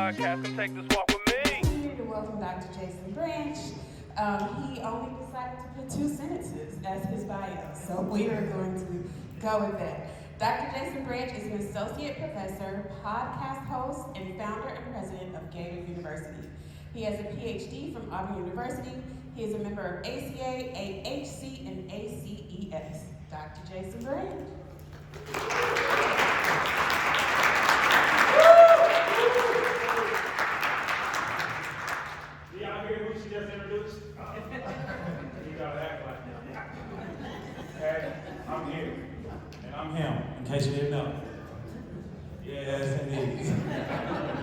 podcast. Come take this walk with me. Here to welcome Dr. Jason Branch. He only decided to put 2 sentences as his bio, so we are going to go with that. Dr. Jason Branch is an associate professor, podcast host, and founder and president of Gator University. He has a PhD from Auburn University. He is a member of ACA, AHC, and ACES. Dr. Jason Branch. Y'all hear who she just introduced? You gotta act like that. Okay, I'm here, and I'm him, in case you didn't know. Yes, indeed.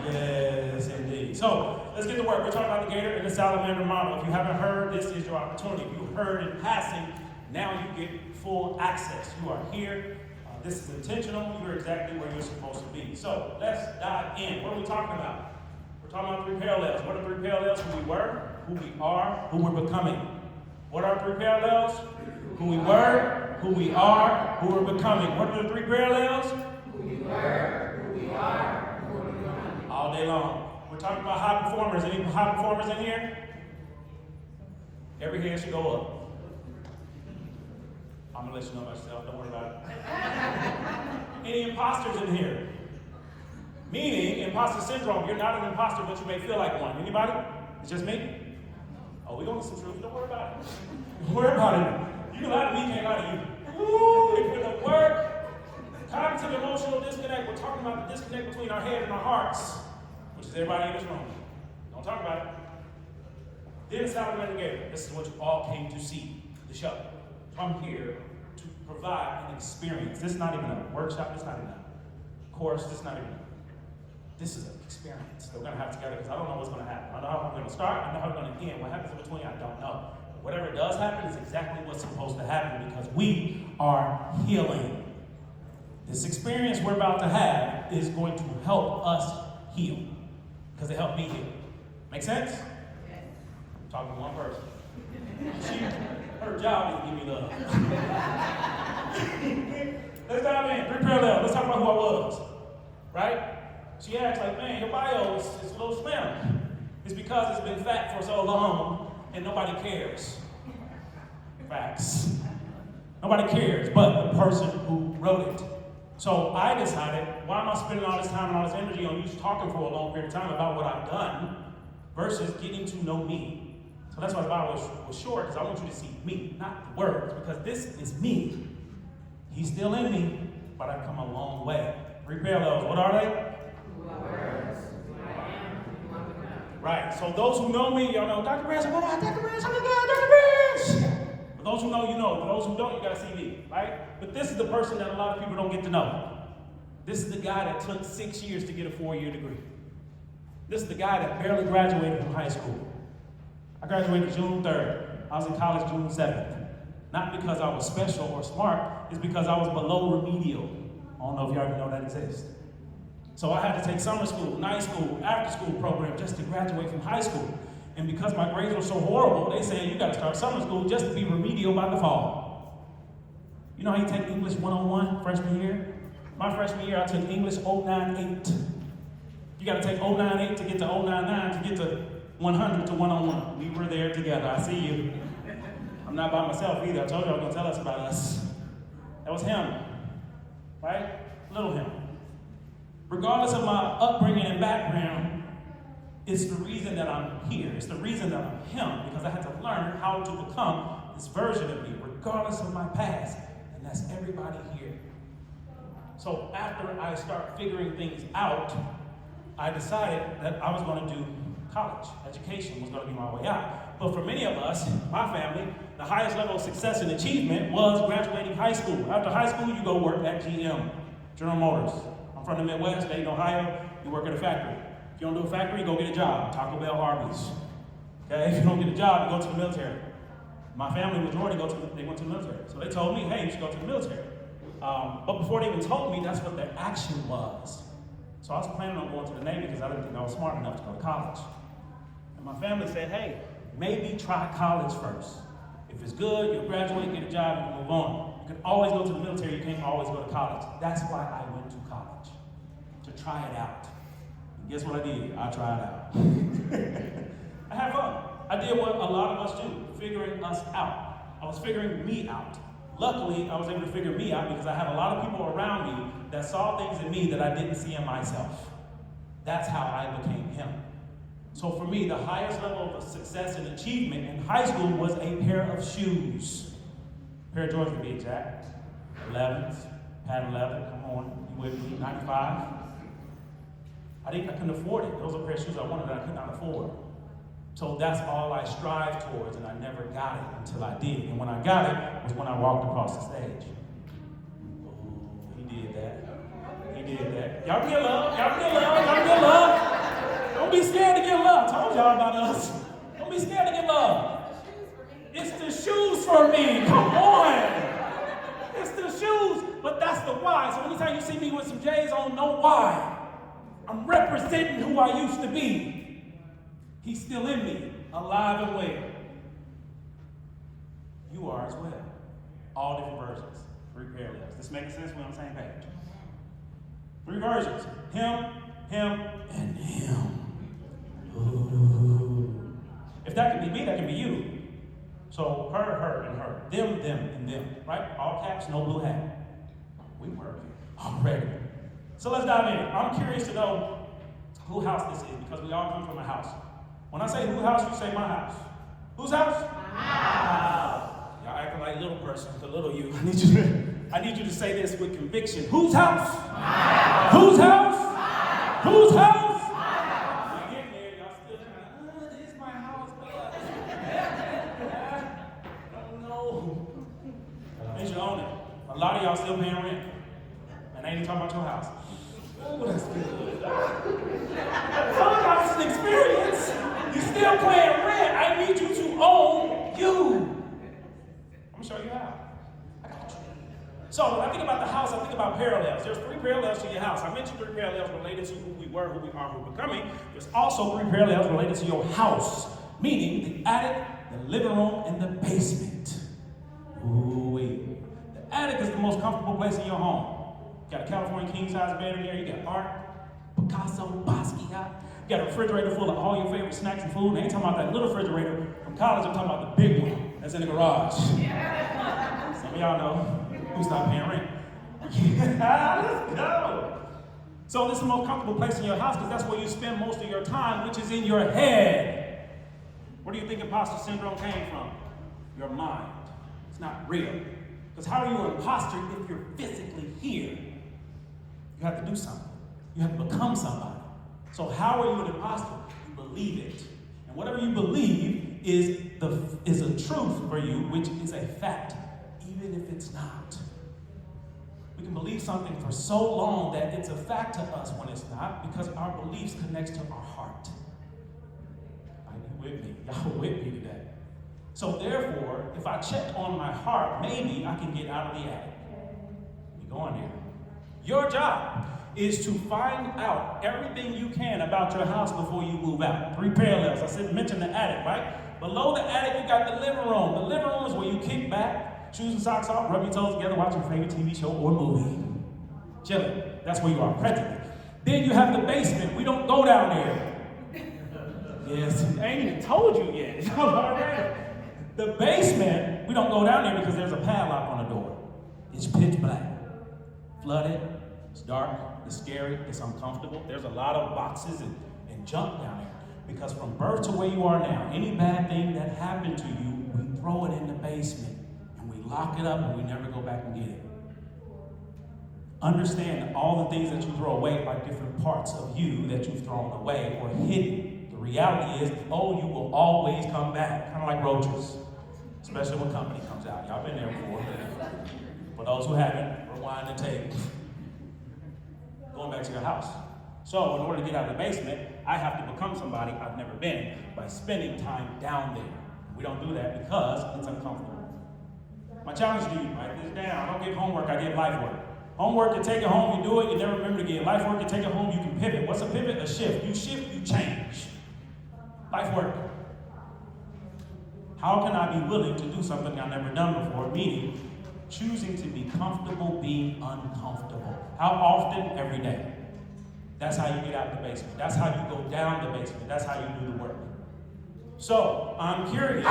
Yes, indeed. So, let's get to work. We're talking about the Gator and the salamander model. If you haven't heard, this is your opportunity. If you heard in passing, now you get full access. You are here. This is intentional. You're exactly where you're supposed to be. So, let's dive in. What are we talking about? We're talking about 3 parallels. What are 3 parallels? Who we were, who we are, who we're becoming. What are 3 parallels? Who we were, who we are, who we're becoming. What are the 3 parallels? Who we were, who we are, who we're becoming. All day long. We're talking about high performers. Any high performers in here? Every hand should go up. I'm gonna let you know about yourself. Don't worry about it. Any imposters in here? Meaning, imposter syndrome. You're not an imposter, but you may feel like one. Anybody? It's just me? Oh, we're gonna get some truth. Don't worry about it. Don't worry about it. You can lie to me, can't lie to you. Woo! If you're the work, cognitive emotional disconnect. We're talking about the disconnect between our head and our hearts, which is everybody in this room. Don't talk about it. Then salamander Gator. This is what you all came to see, the show. I'm here to provide an experience. This is not even a workshop. This is not even a course. This is not even This is an experience that we're going to have together because I don't know what's going to happen. I know how I'm going to start. I know how we're going to end. What happens in between, I don't know. But whatever does happen is exactly what's supposed to happen because we are healing. This experience we're about to have is going to help us heal because it helped me heal. Make sense? I'm talking to one person. Her job is to give me love. Let's dive in. 3 parallels. Let's talk about who I was. Right? She asked, like, man, your bio is a little slim. It's because it's been fat for so long and nobody cares. Facts. Nobody cares but the person who wrote it. So I decided, why am I spending all this time and all this energy on you talking for a long period of time about what I've done versus getting to know me? So that's why the bio was short, because I want you to see me, not the words, because this is me. He's still in me, but I've come a long way. 3 parallels. What are they? Right, so those who know me, y'all know, Dr. Branch, Dr. Branch, I'm the guy, Dr. Branch. For those who know, you know. For those who don't, you gotta see me, right? But this is the person that a lot of people don't get to know. This is the guy that took 6 years to get a 4-year degree. This is the guy that barely graduated from high school. I graduated June 3rd. I was in college June 7th. Not because I was special or smart, it's because I was below remedial. I don't know if y'all even know that exists. So I had to take summer school, night school, after school program just to graduate from high school. And because my grades were so horrible, they said you gotta start summer school just to be remedial by the fall. You know how you take English 101 freshman year? My freshman year, I took English 098. You gotta take 098 to get to 099 to get to 100 to 101. We were there together, I see you. I'm not by myself either. I told you I was gonna tell us about us. That was him, right? Little him. Regardless of my upbringing and background, it's the reason that I'm here. It's the reason that I'm him, because I had to learn how to become this version of me, regardless of my past. And that's everybody here. So after I start figuring things out, I decided that I was going to do college. Education was going to be my way out. But for many of us, my family, the highest level of success and achievement was graduating high school. After high school, you go work at GM, General Motors. I'm from the Midwest, Dayton, Ohio. You work at a factory. If you don't do a factory, you go get a job. Taco Bell, Arby's. Okay? If you don't get a job, you go to the military. My family majority they went to the military. So they told me, hey, you should go to the military. But before they even told me, that's what their action was. So I was planning on going to the Navy because I didn't think I was smart enough to go to college. And my family said, hey, maybe try college first. If it's good, you'll graduate, get a job, and move on. You can always go to the military, you can't always go to college. That's why I went to college, to try it out. Guess what I did? I tried out. I had fun. I did what a lot of us do, figuring us out. I was figuring me out. Luckily, I was able to figure me out because I had a lot of people around me that saw things in me that I didn't see in myself. That's how I became him. So for me, the highest level of success and achievement in high school was a pair of shoes. A pair of Jordans to be exact. 11s, Pat 11, come on, you with me, 95. I couldn't afford it. Those are a pair of shoes I wanted that I could not afford. So that's all I strived towards, and I never got it until I did. And when I got it was when I walked across the stage. Oh, he did that. He did that. Y'all get love. Y'all get love. Y'all get love. Don't be scared to get love. Told y'all about us. Don't be scared to get love. It's the shoes for me. Come on. It's the shoes. But that's the why. So anytime you see me with some J's on, know why. I'm representing who I used to be. He's still in me, alive and well. You are as well. All different versions, 3 parallels. This making sense? We're on the same page. 3 versions. Him, and him. Ooh. If that can be me, that can be you. So her, and her. Them, and them. Right? All caps, no blue hat. We working already. So let's dive in. I'm curious to know who house this is because we all come from a house. When I say who house, you say my house. Whose house? My house. Y'all acting like little person, the little you. I need you to say this with conviction. Whose house? My house. Whose house? My house. Whose house? My house. Y'all getting there, y'all still trying to, this is my house, but I don't know. They should own it. A lot of y'all still paying rent. And I ain't even talking about your house. Oh, that's good. Some house is an experience. You still paying rent. I need you to own you. I'm gonna show you how. I got you. So when I think about the house, I think about parallels. There's 3 parallels to your house. I mentioned 3 parallels related to who we were, who we are, who we're becoming. There's also 3 parallels related to your house, meaning the attic, the living room, and the basement. Ooh-wee. The attic is the most comfortable place in your home. You got a California king-size bed in there. You got art, Picasso, Basquiat. You got a refrigerator full of all your favorite snacks and food. And I ain't talking about that little refrigerator from college. I'm talking about the big one that's in the garage. Some of y'all know who stopped paying rent. Let's go. So this is the most comfortable place in your house because that's where you spend most of your time, which is in your head. Where do you think imposter syndrome came from? Your mind. It's not real. Because how are you an imposter if you're physically here? You have to do something. You have to become somebody. So how are you an imposter? You believe it. And whatever you believe is a truth for you, which is a fact, even if it's not. We can believe something for so long that it's a fact to us when it's not, because our beliefs connect to our heart. Are you with me? Y'all with me today? So therefore, if I check on my heart, maybe I can get out of the attic. You go on there. Your job is to find out everything you can about your house before you move out. 3 parallels. I mentioned the attic, right? Below the attic, you got the living room. The living room is where you kick back, shoes and socks off, rub your toes together, watch your favorite TV show or movie. Chilling. That's where you are presently. Then you have the basement. We don't go down there. Yes, I ain't even told you yet. The basement, we don't go down there because there's a padlock on the door. It's pitch black. Flooded, it's dark, it's scary, it's uncomfortable. There's a lot of boxes and junk down there. Because from birth to where you are now, any bad thing that happened to you, we throw it in the basement. And we lock it up and we never go back and get it. Understand that all the things that you throw away are different parts of you that you've thrown away or hidden. The reality is, you will always come back. Kind of like roaches. Especially when company comes out. Y'all been there before. For those who haven't, rewind the tape. Going back to your house. So in order to get out of the basement, I have to become somebody I've never been by spending time down there. We don't do that because it's uncomfortable. My challenge to you, write this down. I don't give homework, I give life work. Homework, you take it home, you do it, you never remember again. Life work, you take it home, you can pivot. What's a pivot? A shift. You shift, you change. Life work. How can I be willing to do something I've never done before? Meaning, choosing to be comfortable being uncomfortable. How often? Every day. That's how you get out the basement. That's how you go down the basement. That's how you do the work. So, I'm curious,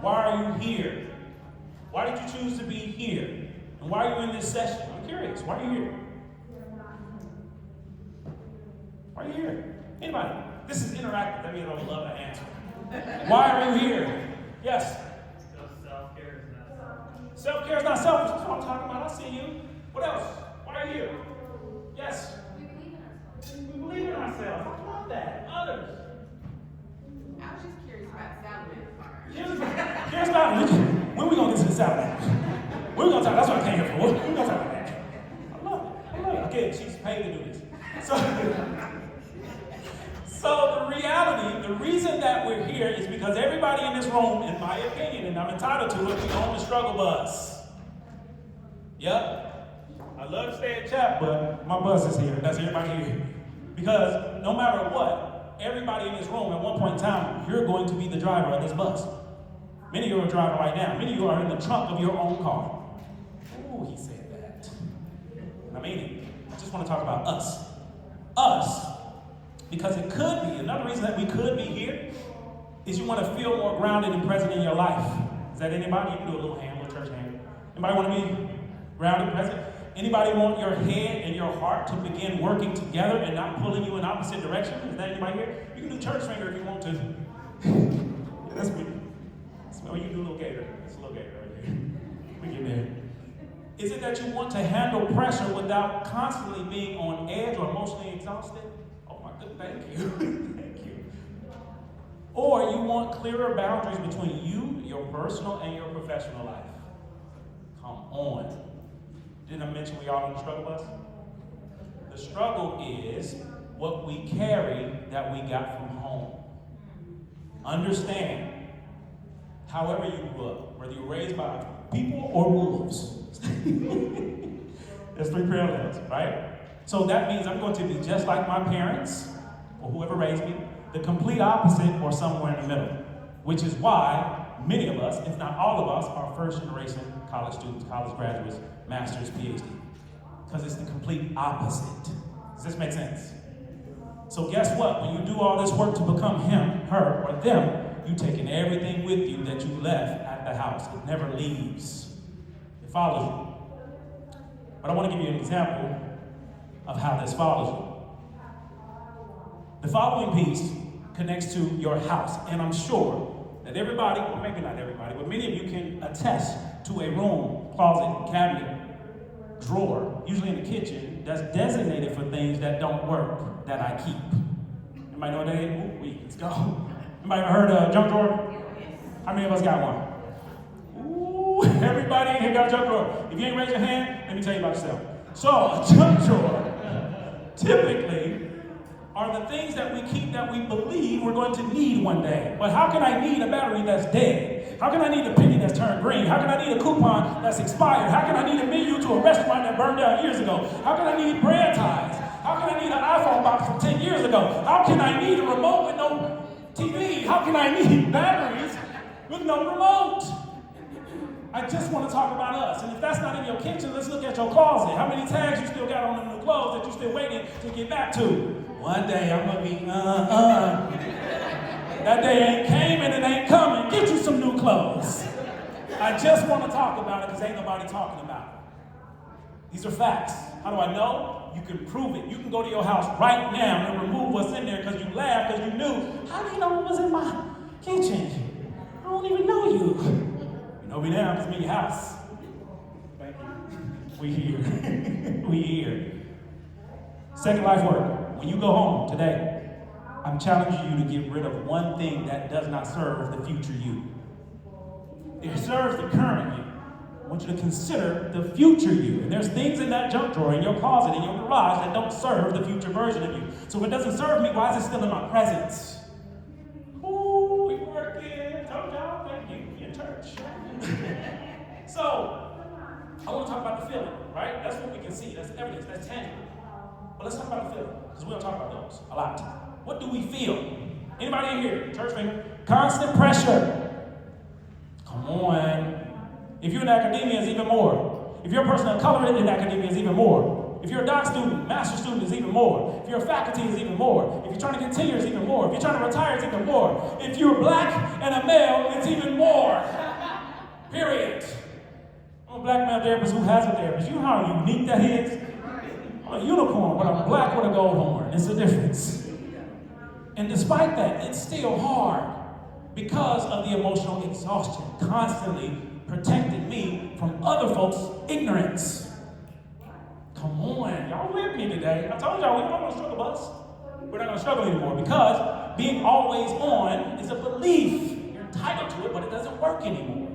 why are you here? Why did you choose to be here? And why are you in this session? I'm curious, why are you here? Why are you here? Anybody? This is interactive. That means I would love to answer. Why are you here? Yes? Self-care is not selfish. Self-care is not selfish. That's what I'm talking about. I see you. What else? Why are you here? Yes? We believe in ourselves. I love that. Others? I was just curious about salamander farm. Here's about when we gonna get to the salad? We're gonna talk. That's what I came here for. We're gonna talk about that. I love it. I love it. Again, she's paid to do this. So the reality, the reason that we're here is because everybody in this room, in my opinion, and I'm entitled to it, we own the struggle bus. Yep. I love to stay at chat, but my bus is here. That's everybody here. Because no matter what, everybody in this room at one point in time, you're going to be the driver of this bus. Many of you are driving right now. Many of you are in the trunk of your own car. Ooh, he said that. I mean it. I just want to talk about us. Us. Because it could be, another reason that we could be here is you want to feel more grounded and present in your life. Is that anybody? You can do a little hand, a little church hand. Anybody want to be grounded, present? Anybody want your head and your heart to begin working together and not pulling you in opposite directions? Is that anybody here? You can do church finger if you want to. Yeah, that's me. Oh, you can do a little gator. It's a little gator right here. We get there. Is it that you want to handle pressure without constantly being on edge or emotionally exhausted? Thank you. Thank you. Or you want clearer boundaries between you, your personal, and your professional life. Come on. Didn't I mention we all in the struggle bus? The struggle is what we carry that we got from home. Understand, however you grew up, whether you were raised by people or wolves. There's three parallels, right? So that means I'm going to be just like my parents, or whoever raised me, the complete opposite or somewhere in the middle. Which is why many of us, if not all of us, are first generation college students, college graduates, masters, PhD. Because it's the complete opposite. Does this make sense? So guess what? When you do all this work to become him, her, or them, you're taking everything with you that you left at the house. It never leaves. It follows you. But I want to give you an example of how this follows you. The following piece connects to your house, and I'm sure that everybody, or maybe not everybody, but many of you can attest to a room, closet, cabinet, drawer, usually in the kitchen, that's designated for things that don't work, that I keep. Anybody know what that is? Ooh, let's go. Anybody ever heard of a junk drawer? How many of us got one? Ooh, everybody in here got a junk drawer. If you ain't raised your hand, let me tell you about yourself. So, a junk drawer, typically, are the things that we keep that we believe we're going to need one day. But how can I need a battery that's dead? How can I need a penny that's turned green? How can I need a coupon that's expired? How can I need a menu to a restaurant that burned down years ago? How can I need bread ties? How can I need an iPhone box from 10 years ago? How can I need a remote with no TV? How can I need batteries with no remote? I just want to talk about us. And if that's not in your kitchen, let's look at your closet. How many tags you still got on the new clothes that you're still waiting to get back to? One day I'm going to be, That day ain't came and it ain't coming. Get you some new clothes. I just want to talk about it because ain't nobody talking about it. These are facts. How do I know? You can prove it. You can go to your house right now and remove what's in there because you laughed because you knew. How do you know what was in my kitchen? I don't even know you. You know me now because I'm in your house. Thank you. We here. We here. Second life work. When you go home today, I'm challenging you to get rid of one thing that does not serve the future you. It serves the current you. I want you to consider the future you. And there's things in that junk drawer, in your closet, in your garage that don't serve the future version of you. So if it doesn't serve me, why is it still in my presence? Ooh, we working. Told y'all, thank you. In church. So, I want to talk about the feeling, right? That's what we can see. That's evidence. That's tangible. But let's talk about the feeling, because we don't talk about those a lot. What do we feel? Anybody in here? Church finger. Constant pressure. Come on. If you're in academia, it's even more. If you're a person of color in academia, it's even more. If you're a doc student, master student is even more. If you're a faculty, it's even more. If you're trying to get tenure, it's even more. If you're trying to retire, it's even more. If you're black and a male, it's even more. Period. I'm a black male therapist who has a therapist. You know how unique that is? I'm a unicorn, but I'm black with a gold horn. It's a difference. And despite that, it's still hard because of the emotional exhaustion constantly protecting me from other folks' ignorance. Come on, y'all with me today. I told y'all we're not going to struggle bus. We're not going to struggle anymore because being always on is a belief. You're entitled to it, but it doesn't work anymore.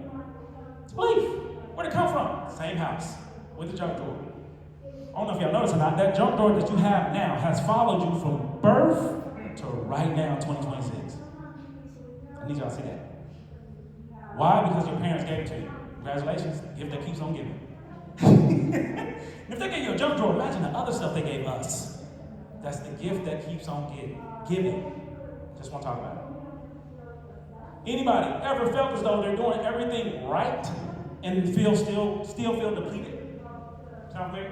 It's a belief. Where'd it come from? Same house with the junk drawer. I don't know if y'all noticed or not, that junk drawer that you have now has followed you from birth to right now, 2026. I need y'all to see that. Why? Because your parents gave it to you. Congratulations, gift that keeps on giving. If they gave you a junk drawer, imagine the other stuff they gave us. That's the gift that keeps on giving. Just want to talk about it. Anybody ever felt as though they're doing everything right and still feel depleted? Sound clear?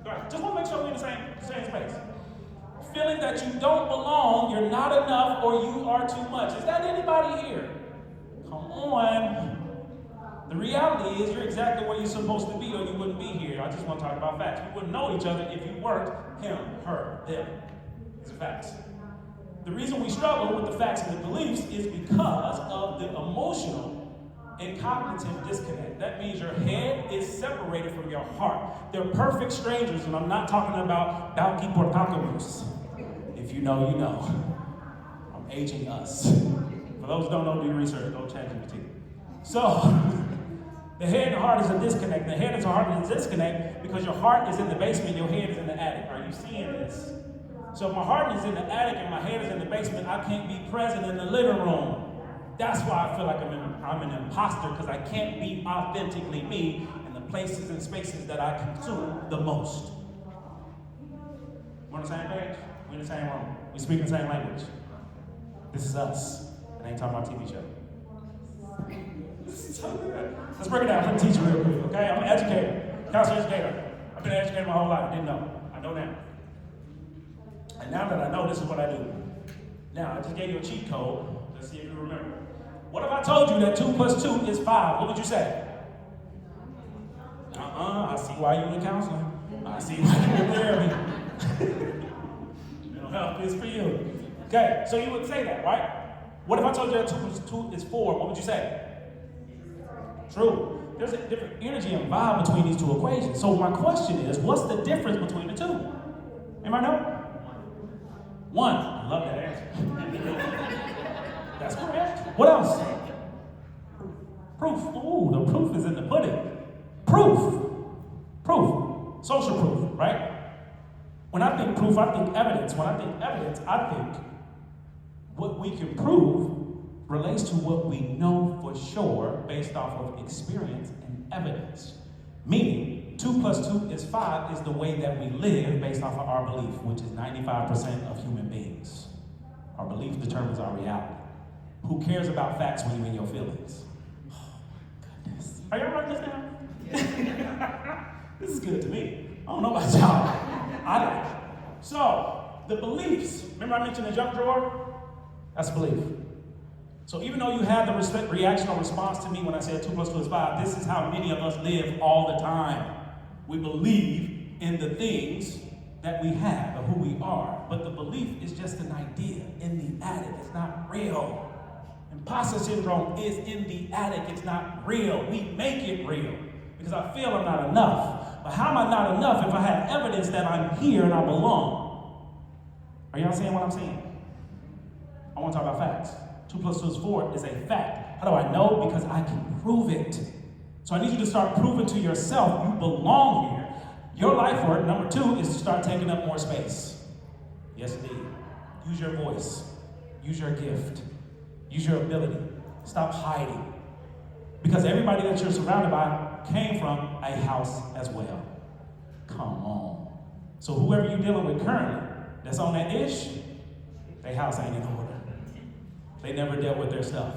Right. Just want to make sure we're in the same space. Feeling that you don't belong, you're not enough, or you are too much. Is that anybody here? Come on. The reality is you're exactly where you're supposed to be or you wouldn't be here. I just want to talk about facts. We wouldn't know each other if you weren't him, her, them. These are facts. The reason we struggle with the facts and the beliefs is because of the emotional and cognitive disconnect. That means your head is separated from your heart. They're perfect strangers, and I'm not talking about Dalki Portacabus. If you know, you know. I'm aging us. For those who don't know, do your research. Go ChatGPT. So, the head and the heart is a disconnect. The head and the heart is a disconnect because your heart is in the basement, your head is in the attic. Are you seeing this? So if my heart is in the attic and my head is in the basement, I can't be present in the living room. That's why I feel like I'm an imposter, because I can't be authentically me in the places and spaces that I consume the most. We're on the same page? We're in the same room. We speak the same language. This is us. It ain't talking about TV show. This is so good. Let's break it down. Let me teach you real quick, okay? I'm an educator, counselor educator. I've been an educator my whole life. Didn't know. I know now. And now that I know, this is what I do. Now, I just gave you a cheat code. Let's see if you remember. What if I told you that 2 + 2 is 5? What would you say? I see why you in counseling. I see why you in therapy. Mental health is for you. Okay, so you would say that, right? What if I told you that 2 + 2 is 4? What would you say? True. There's a different energy and vibe between these two equations. So my question is, what's the difference between the two? Anybody know? 1. I love that answer. That's correct. What else? Proof. Ooh, the proof is in the pudding. Proof. Social proof, right? When I think proof, I think evidence. When I think evidence, I think what we can prove relates to what we know for sure based off of experience and evidence. Meaning, 2 + 2 is 5 is the way that we live based off of our belief, which is 95% of human beings. Our belief determines our reality. Who cares about facts when you're in your feelings? Oh my goodness. Are y'all writing this down? This is good to me. I don't know about y'all. I like it. So, the beliefs. Remember I mentioned the junk drawer? That's a belief. So even though you had the reactional response to me when I said 2 + 2 is 5, this is how many of us live all the time. We believe in the things that we have or who we are, but the belief is just an idea in the attic. It's not real. Imposter syndrome is in the attic. It's not real. We make it real because I feel I'm not enough. But how am I not enough if I have evidence that I'm here and I belong? Are y'all seeing what I'm saying? I want to talk about facts. 2 + 2 is 4 is a fact. How do I know? Because I can prove it. So I need you to start proving to yourself you belong here. Your life work, number 2, is to start taking up more space. Yes, indeed. Use your voice. Use your gift. Use your ability. Stop hiding. Because everybody that you're surrounded by came from a house as well. Come on. So whoever you're dealing with currently that's on that ish, their house ain't in order. They never dealt with their stuff.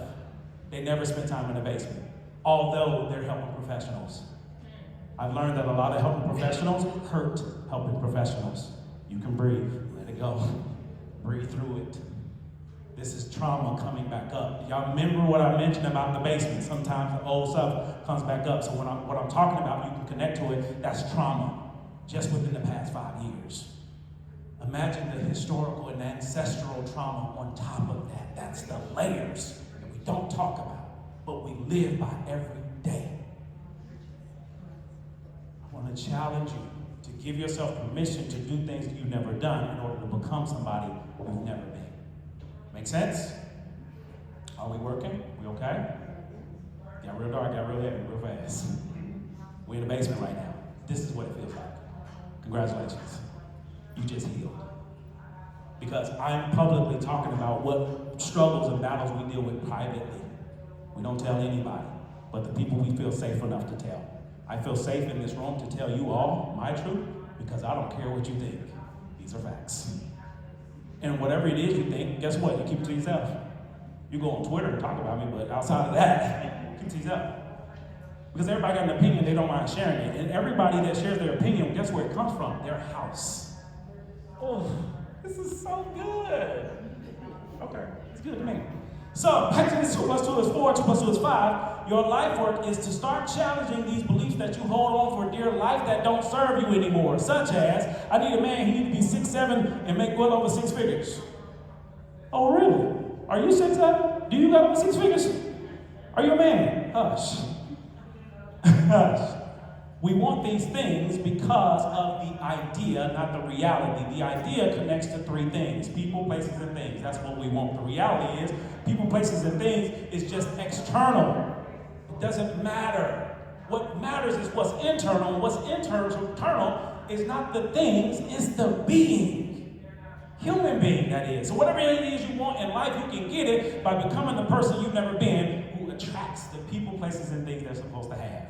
They never spent time in the basement, although they're helping professionals. I've learned that a lot of helping professionals hurt helping professionals. You can breathe, let it go. Breathe through it. This is trauma coming back up. Y'all remember what I mentioned about the basement? Sometimes the old stuff comes back up. So what I'm talking about, you can connect to it, that's trauma, just within the past 5 years. Imagine the historical and ancestral trauma on top of that. That's the layers that we don't talk about, but we live by every day. I want to challenge you to give yourself permission to do things that you've never done in order to become somebody you've never been. Make sense? Are we working? We okay? Got real dark, got real heavy, real fast. We're in the basement right now. This is what it feels like. Congratulations. You just healed. Because I'm publicly talking about what struggles and battles we deal with privately. We don't tell anybody, but the people we feel safe enough to tell. I feel safe in this room to tell you all my truth because I don't care what you think. These are facts. And whatever it is you think, guess what? You keep it to yourself. You go on Twitter and talk about me, but outside of that, keep it to yourself. Because everybody got an opinion, they don't mind sharing it. And everybody that shares their opinion, guess where it comes from? Their house. Oh, this is so good. Okay, it's good to me. So, back to this 2 + 2 is 4, 2 + 2 is 5. Your life work is to start challenging these beliefs that you hold on for dear life that don't serve you anymore. Such as, I need a man, he needs to be 6'7" and make well over 6 figures. Oh, really? Are you 6'7"? Do you got over 6 figures? Are you a man? Hush. Hush. We want these things because of the idea, not the reality. The idea connects to 3 things: people, places, and things. That's what we want. The reality is, people, places, and things is just external. It doesn't matter. What matters is what's internal, and what's internal is not the things, it's the being. Human being, that is. So whatever it is you want in life, you can get it by becoming the person you've never been who attracts the people, places, and things they're supposed to have.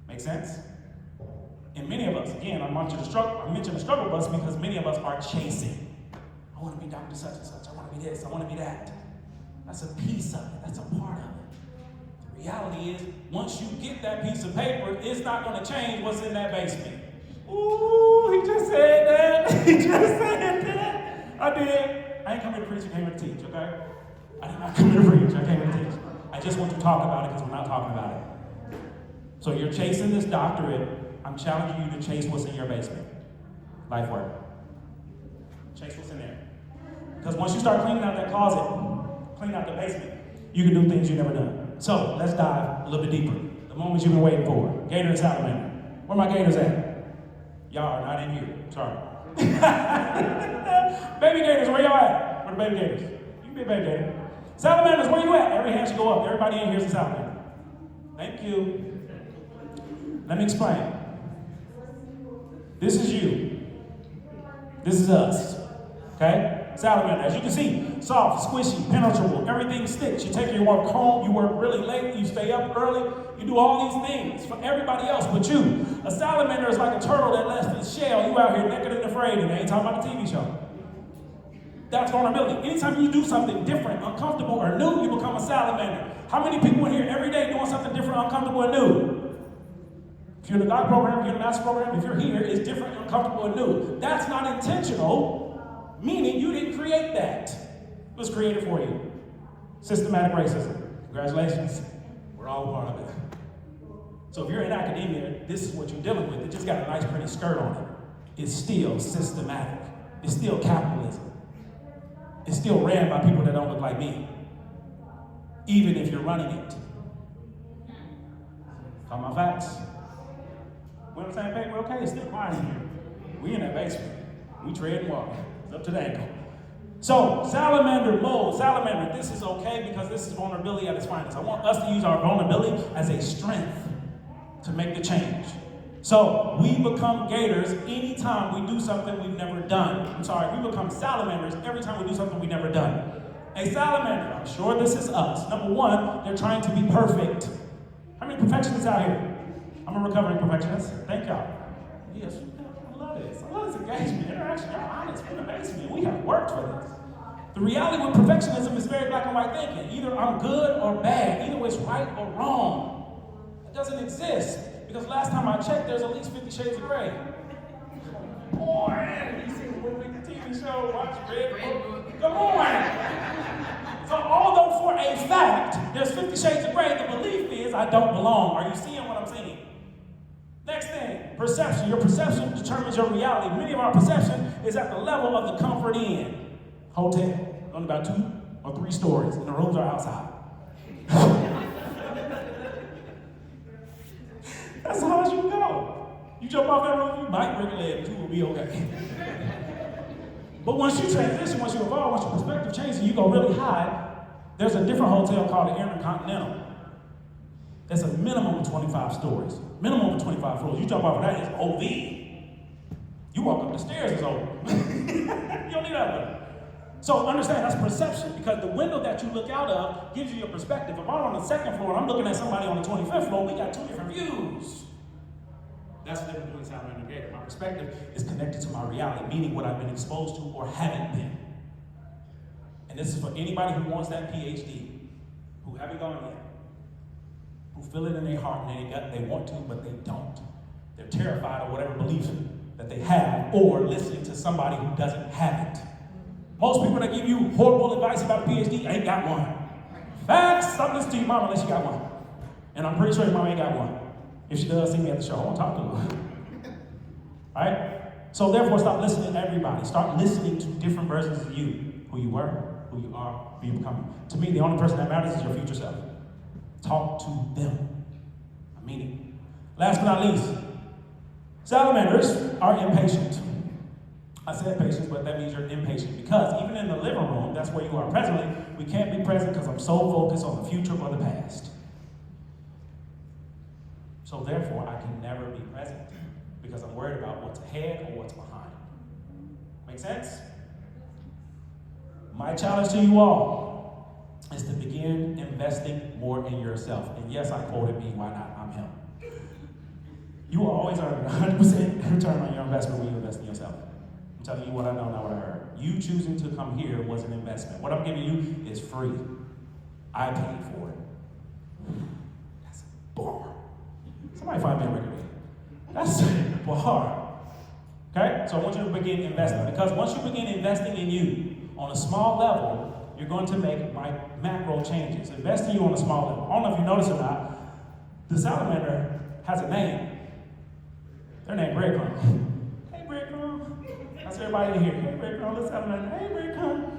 Make sense? And many of us, again, I mentioned the struggle bus because many of us are chasing. I want to be Dr. Such and Such. I want to be this. I want to be that. That's a piece of it. That's a part of it. The reality is, once you get that piece of paper, it's not going to change what's in that basement. Ooh, he just said that. He just said that. I did. I ain't come here to preach. I came here to teach, okay? I did not come here to preach. I came here to teach. I just want to talk about it because we're not talking about it. So you're chasing this doctorate. I'm challenging you to chase what's in your basement. Life work. Chase what's in there. Because once you start cleaning out that closet, clean out the basement, you can do things you've never done. So let's dive a little bit deeper. The moments you've been waiting for. Gator and Salamander. Where my gators at? Y'all are not in here. Sorry. Baby gators, where y'all at? Where the baby gators? You can be a baby gator. Salamanders, where you at? Every hand should go up. Everybody in here is a salamander. Thank you. Let me explain. This is you. This is us. Okay? Salamander, as you can see, soft, squishy, penetrable, everything sticks. You take your work home, you work really late, you stay up early, you do all these things for everybody else but you. A salamander is like a turtle that left its shell. You out here naked and afraid, and they ain't talking about the TV show. That's vulnerability. Anytime you do something different, uncomfortable, or new, you become a salamander. How many people in here every day doing something different, uncomfortable, and new? If you're in the God program, if you're in the Master program, if you're here, it's different, uncomfortable, and new. That's not intentional, meaning you didn't create that. It was created for you. Systematic racism. Congratulations. We're all a part of it. So if you're in academia, this is what you're dealing with. It just got a nice, pretty skirt on it. It's still systematic. It's still capitalism. It's still ran by people that don't look like me, even if you're running it. Call my facts. We're on the same page, we're okay, it's still quiet in here. We in that basement. We tread and walk. It's up to the ankle. So, salamander mode. Salamander, this is okay because this is vulnerability at its finest. I want us to use our vulnerability as a strength to make the change. So, we become gators anytime we do something we've never done. We become salamanders every time we do something we've never done. A salamander, I'm sure this is us. Number one, they're trying to be perfect. How many perfectionists out here? I'm a recovering perfectionist. Thank y'all. Yes, I love this. I love this engagement, interaction. Y'all honest. We're in the basement. We have worked for this. The reality with perfectionism is very black and white thinking. Either I'm good or bad. Either it's right or wrong. It doesn't exist. Because last time I checked, there's at least 50 Shades of Grey. Boy, you see the movie, the TV show, watch Red Book. Come on. So although for a fact, there's 50 Shades of Grey, the belief is I don't belong. Are you seeing what I'm seeing? Next thing, perception. Your perception determines your reality. Many of our perception is at the level of the Comfort Inn hotel. Only about 2 or 3 stories, and the rooms are outside. That's how much you can go. You jump off that roof, you might break a leg, but you will be okay. But once you transition, once you evolve, once your perspective changes, and you go really high, there's a different hotel called the Intercontinental. That's a minimum of 25 stories. Minimum of 25 floors. You jump off of that, it's OV. You walk up the stairs, it's over. You don't need that. So understand, that's perception, because the window that you look out of gives you your perspective. If I'm on the 2nd floor and I'm looking at somebody on the 25th floor, we got 2 different views. That's the difference between salamander and gator. My perspective is connected to my reality, meaning what I've been exposed to or haven't been. And this is for anybody who wants that PhD, who haven't gone yet, who feel it in their heart and they want to, but they don't. They're terrified of whatever belief that they have, or listening to somebody who doesn't have it. Most people that give you horrible advice about a PhD ain't got one. Facts, stop listening to your mama unless she got one. And I'm pretty sure your mama ain't got one. If she does, see me at the show, I won't talk to her. Right? So therefore, stop listening to everybody. Start listening to different versions of you, who you were, who you are, who you're becoming. To me, the only person that matters is your future self. Talk to them. I mean it. Last but not least, salamanders are impatient. I said patience, but that means you're impatient, because even in the living room, that's where you are presently, we can't be present because I'm so focused on the future or the past. So therefore, I can never be present because I'm worried about what's ahead or what's behind. Make sense? My challenge to you all is to begin investing more in yourself. And yes, I quoted me, why not? I'm him. You will always earn 100% return on your investment when you invest in yourself. I'm telling you what I know, not what I heard. You choosing to come here was an investment. What I'm giving you is free. I paid for it. That's a bar. Somebody find me a record. That's a bar. Okay? So I want you to begin investing. Because once you begin investing in you on a small level, you're going to make macro changes. Invest in you on a small level. I don't know if you notice or not, the salamander has a name. Their name Breadcrumb. Hey, Breadcrumb. That's everybody in here. Hey, Breadcrumb, let's salamander. Hey, Breadcrumb.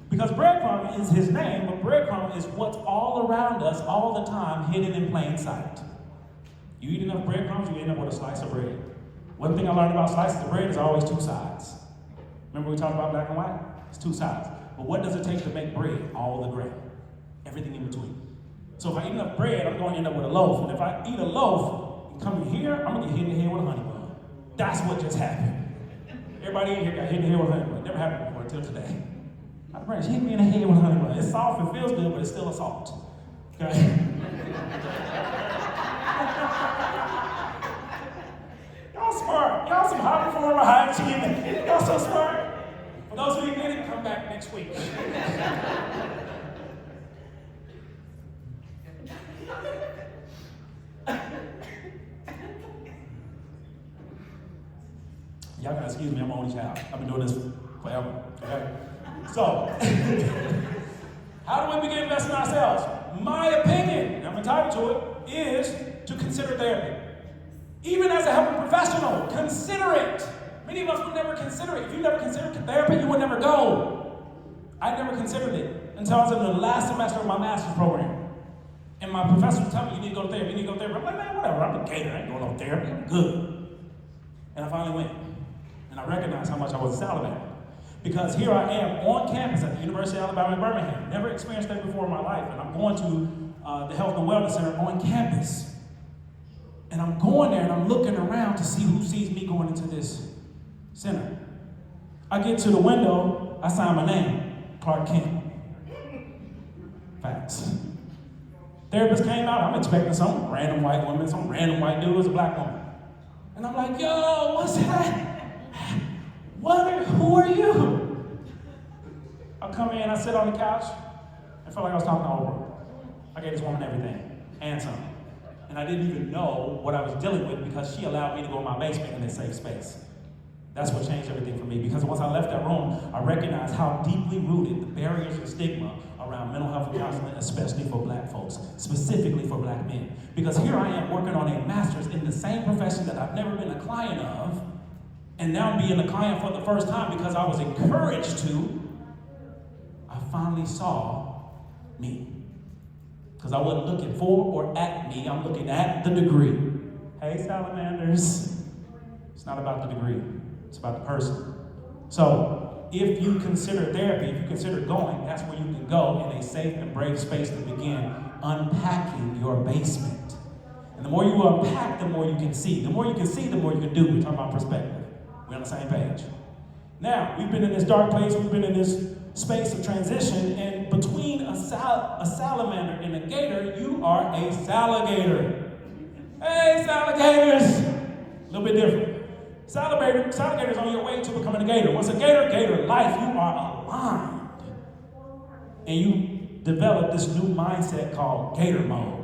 Because Breadcrumb is his name, but Breadcrumb is what's all around us all the time, hidden in plain sight. You eat enough breadcrumbs, you end up with a slice of bread. One thing I learned about slices of bread is always 2 sides. Remember we talked about black and white? It's 2 sides. But what does it take to make bread? All the grain. Everything in between. So if I eat enough bread, I'm going to end up with a loaf. And if I eat a loaf and come in here, I'm going to get hit in the head with a honey bun. That's what just happened. Everybody in here got hit in the head with a honey bun. It never happened before until today. Dr. Branch hit me in the head with a honey bun. It's soft, it feels good, but it's still assault. Okay? Y'all smart. Y'all some high performer, high achievement. Y'all so smart. For those who didn't get it, come back next week. Y'all gotta excuse me, I'm an only child. I've been doing this forever. Okay? So, how do we begin investing in ourselves? My opinion, and I'm entitled to it, is to consider therapy. Even as a helping professional, consider it. Many of us would never consider it. If you never considered therapy, you would never go. I never considered it until I was in the last semester of my master's program. And my professor would tell me, you need to go to therapy, you need to go to therapy. I'm like, man, whatever, I'm a gator, I ain't going to therapy, I'm good. And I finally went. And I recognized how much I was a salamander. Because here I am on campus at the University of Alabama in Birmingham. Never experienced that before in my life. And I'm going to the Health and Wellness Center on campus. And I'm going there and I'm looking around to see who sees me going into this center. I get to the window, I sign my name, Clark Kent. Facts. Therapist came out, I'm expecting some random white woman, some random white dude was a black woman. And I'm like, yo, what's that? Who are you? I come in, I sit on the couch, I felt like I was talking to Oprah. I gave this woman everything, and some. and I didn't even know what I was dealing with because she allowed me to go in my basement in a safe space. That's what changed everything for me, because once I left that room, I recognized how deeply rooted the barriers and stigma around mental health and counseling, especially for black folks, specifically for black men. Because here I am working on a master's in the same profession that I've never been a client of, and now being a client for the first time because I was encouraged to. I finally saw me. Because I wasn't looking for or at me, I'm looking at the degree. Hey, salamanders. It's not about the degree, it's about the person. So, if you consider therapy, if you consider going, that's where you can go in a safe and brave space to begin unpacking your basement. And the more you unpack, the more you can see. The more you can see, the more you can do. We're talking about perspective. We're on the same page. Now, we've been in this dark place, we've been in this space of transition, and between a salamander and a gator, you are a saligator. Hey, saligators! A little bit different. Saligator's on your way to becoming a gator. Once a gator life, you are aligned. And you develop this new mindset called gator mode.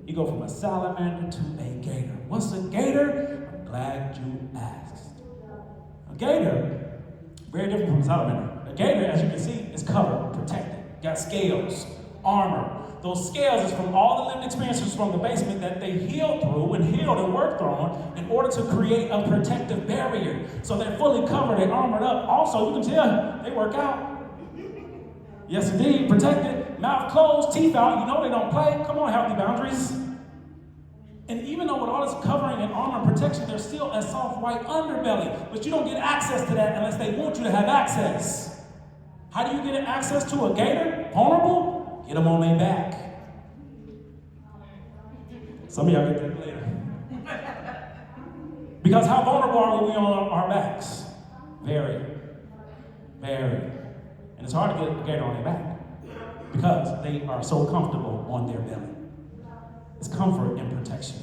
You go from a salamander to a gator. What's a gator? I'm glad you asked. A gator, very different from a salamander. A gator, as you can see, is covered, protected. Got scales, armor. Those scales is from all the lived experiences from the basement that they healed through and worked on in order to create a protective barrier. So they're fully covered, they're armored up. Also, you can tell they work out. Yes, indeed, protected, mouth closed, teeth out. You know they don't play. Come on, healthy boundaries. And even though with all this covering and armor and protection, there's still a soft white underbelly. But you don't get access to that unless they want you to have access. How do you get access to a gator? Vulnerable? Get them on their back. Some of y'all get that later. Because how vulnerable are we on our backs? Very. Very. And it's hard to get a gator on their back because they are so comfortable on their belly. It's comfort and protection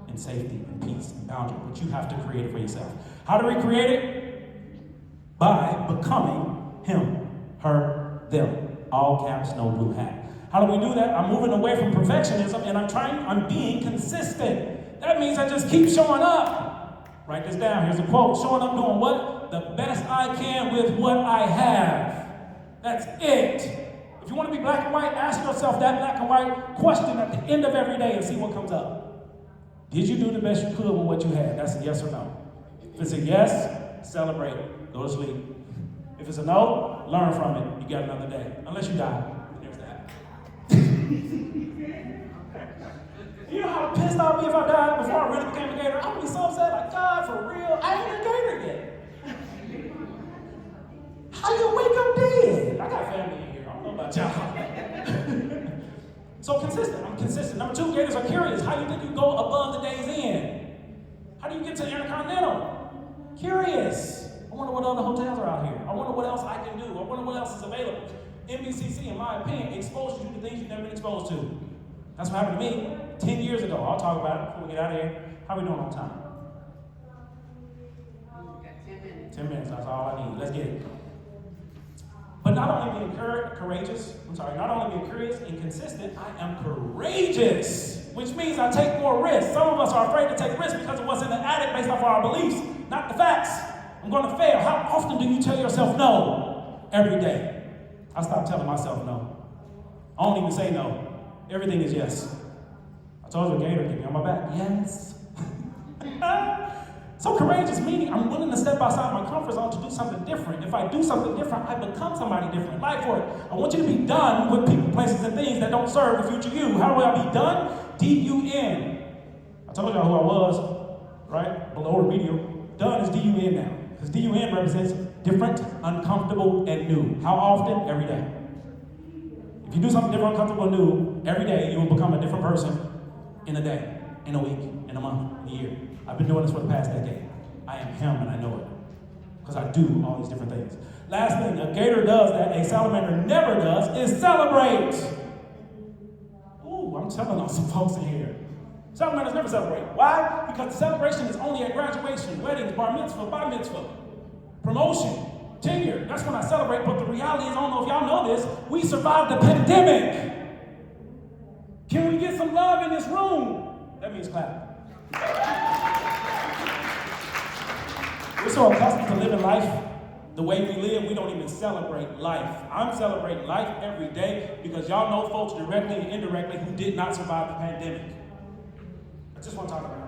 and safety and peace and boundary, but you have to create it for yourself. How do we create it? By becoming him, her, them. All caps, no blue hat. How do we do that? I'm moving away from perfectionism and I'm being consistent. That means I just keep showing up. Write this down. Here's a quote. Showing up doing what? The best I can with what I have. That's it. If you want to be black and white, ask yourself that black and white question at the end of every day and see what comes up. Did you do the best you could with what you had? That's a yes or no. If it's a yes, celebrate it. Go to sleep. If it's a no, learn from it. You got another day. Unless you die. There's that. You know how pissed I'll be if I died before I really became a gator? I would be so upset. Like, God, for real? I ain't a gator yet. How you wake up dead? I got family in here. I don't know about y'all. So consistent. I'm consistent. Number two, gators are curious. How do you think you go above the day's end? How do you get to the Intercontinental? Curious. I wonder what other hotels are out here. I wonder what else I can do. I wonder what else is available. NBCC, in my opinion, exposes you to things you've never been exposed to. That's what happened to me 10 years ago. I'll talk about it before we get out of here. How are we doing on time? 10 minutes. That's all I need. Let's get it. But not only being not only being curious and consistent, I am courageous, which means I take more risks. Some of us are afraid to take risks because of what's in the attic based off our beliefs, not the facts. I'm going to fail. How often do you tell yourself no? Every day. I stopped telling myself no. I don't even say no. Everything is yes. I told you a gator, get me on my back. Yes. So courageous, meaning I'm willing to step outside my comfort zone to do something different. If I do something different, I become somebody different. Life work. I want you to be done with people, places, and things that don't serve the future you. How will I be done? D-U-N. I told y'all who I was, right? Below remedial. Done is D-U-N now. Because D-U-N represents different, uncomfortable, and new. How often? Every day. If you do something different, uncomfortable, and new, every day you will become a different person in a day, in a week, in a month, in a year. I've been doing this for the past decade. I am him and I know it. Because I do all these different things. Last thing a gator does that a salamander never does is celebrate. Ooh, I'm telling on some folks in here. Salamanders never celebrate. Why? Because the celebration is only at graduation, weddings, bar mitzvah, promotion, tenure. That's when I celebrate. But the reality is, I don't know if y'all know this, we survived the pandemic. Can we get some love in this room? That means clap. We're so accustomed to living life the way we live, we don't even celebrate life. I'm celebrating life every day because y'all know folks directly and indirectly who did not survive the pandemic. I just want to talk about it.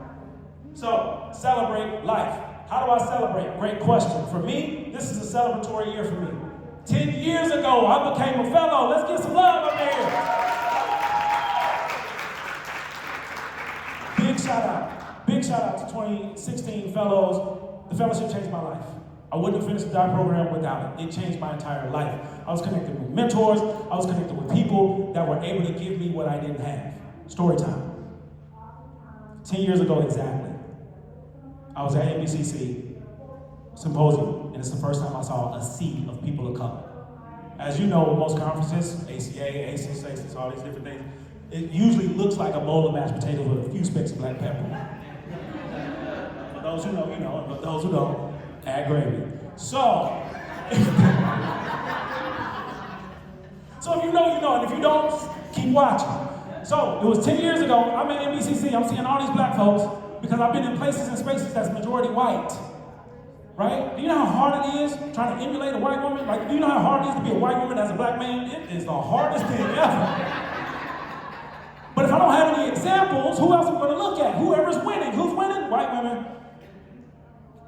So, celebrate life. How do I celebrate? Great question. For me, this is a celebratory year for me. 10 years ago, I became a fellow. Let's get some love up there. Big shout out to 2016 fellows. The fellowship changed my life. I wouldn't have finished the DOC program without it. It changed my entire life. I was connected with mentors. I was connected with people that were able to give me what I didn't have. Story time. 10 years ago exactly, I was at NBCC Symposium, and it's the first time I saw a sea of people of color. As you know, with most conferences, ACA, ACS, all these different things, it usually looks like a bowl of mashed potatoes with a few specks of black pepper. For those who know, you know, and for those who don't, add gravy. So if you know, you know, and if you don't, keep watching. So it was 10 years ago, I'm at NBCC, I'm seeing all these black folks because I've been in places and spaces that's majority white. Right? Do you know how hard it is trying to emulate a white woman? Like, do you know how hard it is to be a white woman as a black man? It is the hardest thing ever. But if I don't have any examples, who else am I going to look at? Whoever's winning. Who's winning? White women.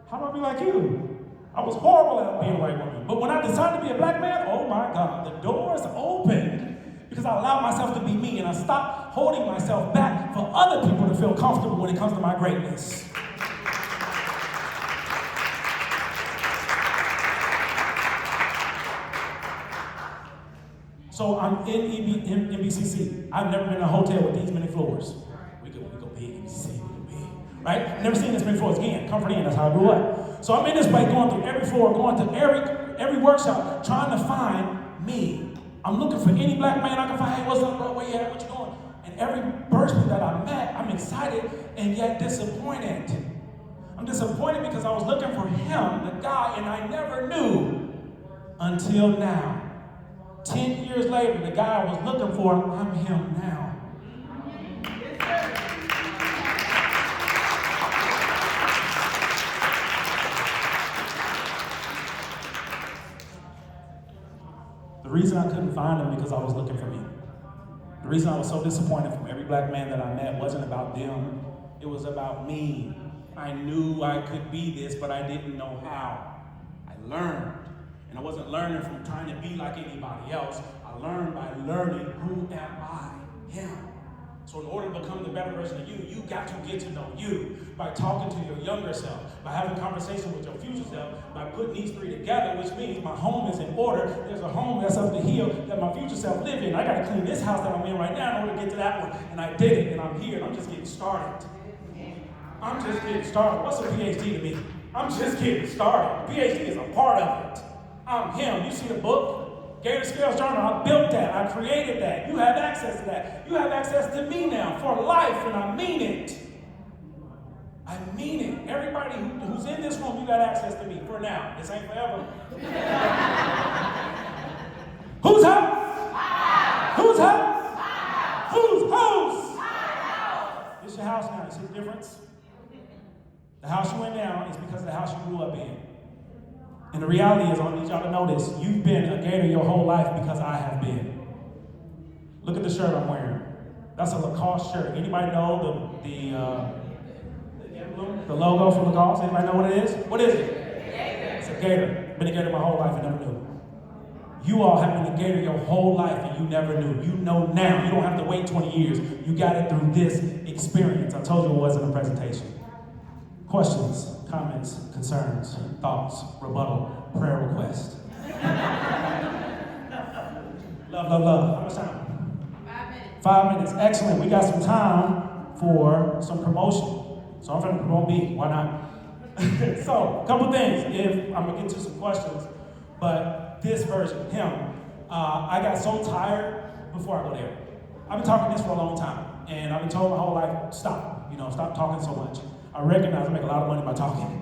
How do I be like you? I was horrible at being a white woman. But when I decided to be a black man, oh my God, the doors opened because I allowed myself to be me and I stopped holding myself back for other people to feel comfortable when it comes to my greatness. So I'm in NBCC. I've never been in a hotel with these many floors. We go big, NBCC, we go big. Right? Never seen this many floors. Again, comfort in, that's how I grew up. So I'm in this place going through every floor, going to every workshop, trying to find me. I'm looking for any black man I can find. Hey, what's up, bro? Where you at? What you doing? And every person that I met, I'm excited and yet disappointed. I'm disappointed because I was looking for him, the guy, and I never knew until now. 10 years later, the guy I was looking for, I'm him now. The reason I couldn't find him because I was looking for me. The reason I was so disappointed from every black man that I met wasn't about them, it was about me. I knew I could be this, but I didn't know how. I learned. And I wasn't learning from trying to be like anybody else. I learned by learning who am I? Him. So in order to become the better version of you, you got to get to know you by talking to your younger self, by having conversation with your future self, by putting these three together, which means my home is in order. There's a home that's up the hill that my future self lives in. I got to clean this house that I'm in right now in order to get to that one. And I did it, and I'm here, and I'm just getting started. I'm just getting started. What's a PhD to me? I'm just getting started. A PhD is a part of it. I'm him. You see the book? Gator Scales Journal. I built that. I created that. You have access to that. You have access to me now for life, and I mean it. I mean it. Everybody who's in this room, you got access to me for now. This ain't forever. Who's house? Who's house? Who's house? It's your house now. You see the difference? The house you in now is because of the house you grew up in. And the reality is, I need y'all to know this, you've been a Gator your whole life because I have been. Look at the shirt I'm wearing. That's a Lacoste shirt. Anybody know the logo for Lacoste? Anybody know what it is? What is it? It's a Gator. Been a Gator my whole life and never knew. You all have been a Gator your whole life and you never knew. You know now. You don't have to wait 20 years. You got it through this experience. I told you it wasn't a presentation. Questions, comments, concerns, thoughts, rebuttal, prayer request. Love. How much time? 5 minutes. 5 minutes. Excellent. We got some time for some promotion. So I'm going to promote B. Why not? So, a couple things. I'm going to get to some questions, but this version, him, I got so tired before I go there. I've been talking this for a long time, and I've been told my whole life, stop talking so much. I recognize I make a lot of money by talking.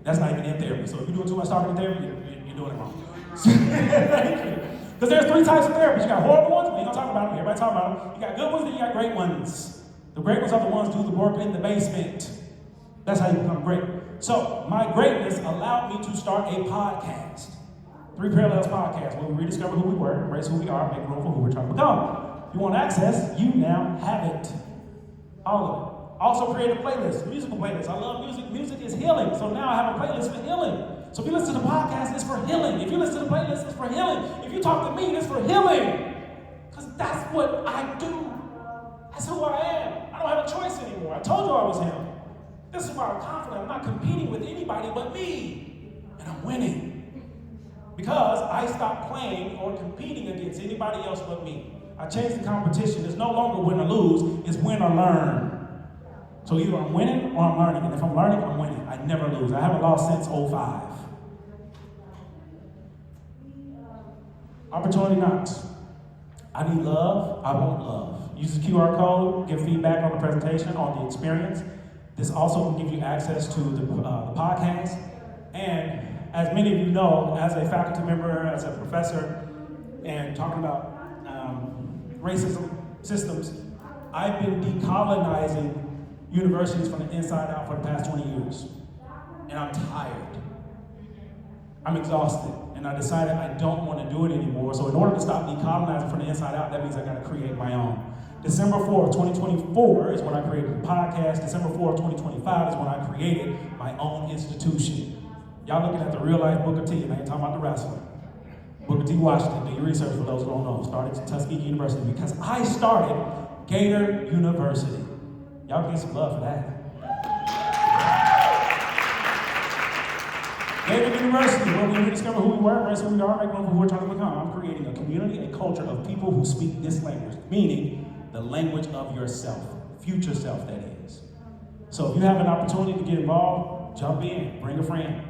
That's not even in therapy. So if you're doing too much talking in therapy, you're doing it wrong. Thank you. Because there's 3 types of therapists. You got horrible ones, we ain't gonna talk about them. Everybody talk about them. You got good ones, then you got great ones. The great ones are the ones who do the work in the basement. That's how you become great. So my greatness allowed me to start a podcast. 3 Parallels podcast, where we rediscover who we were, embrace who we are, make room for who we're trying to become. If you want access, you now have it. All of it. Also create a playlist, musical playlist. I love music. Music is healing. So now I have a playlist for healing. So if you listen to the podcast, it's for healing. If you listen to the playlist, it's for healing. If you talk to me, it's for healing. Because that's what I do. That's who I am. I don't have a choice anymore. I told you I was him. This is why I'm confident. I'm not competing with anybody but me. And I'm winning. Because I stopped playing or competing against anybody else but me. I changed the competition. It's no longer win or lose. It's win or learn. So either I'm winning or I'm learning. And if I'm learning, I'm winning. I never lose. I haven't lost since 05. Opportunity knocks. I need love. I want love. Use the QR code. Give feedback on the presentation, on the experience. This also can give you access to the podcast. And as many of you know, as a faculty member, as a professor, and talking about racism systems, I've been decolonizing universities from the inside out for the past 20 years. And I'm tired. I'm exhausted. And I decided I don't want to do it anymore. So in order to stop decolonizing from the inside out, that means I got to create my own. December 4th, 2024 is when I created the podcast. December 4th, 2025 is when I created my own institution. Y'all looking at the real life Booker T, and I ain't talking about the wrestler. Booker T. Washington, do your research for those who don't know. Started at Tuskegee University because I started Gator University. Y'all get some love for that. Gator University, where we rediscover who we were, embrace who we are, make room for who we're trying to become. I'm creating a community, a culture of people who speak this language, meaning the language of yourself, future self, that is. So if you have an opportunity to get involved, jump in, bring a friend.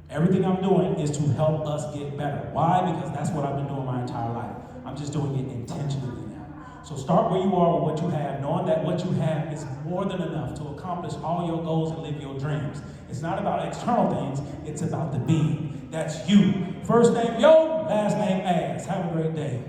Everything I'm doing is to help us get better. Why? Because that's what I've been doing my entire life. I'm just doing it intentionally now. So start where you are with what you have, knowing that what you have is more than enough to accomplish all your goals and live your dreams. It's not about external things, it's about the being. That's you. First name yo, last name ass. Have a great day.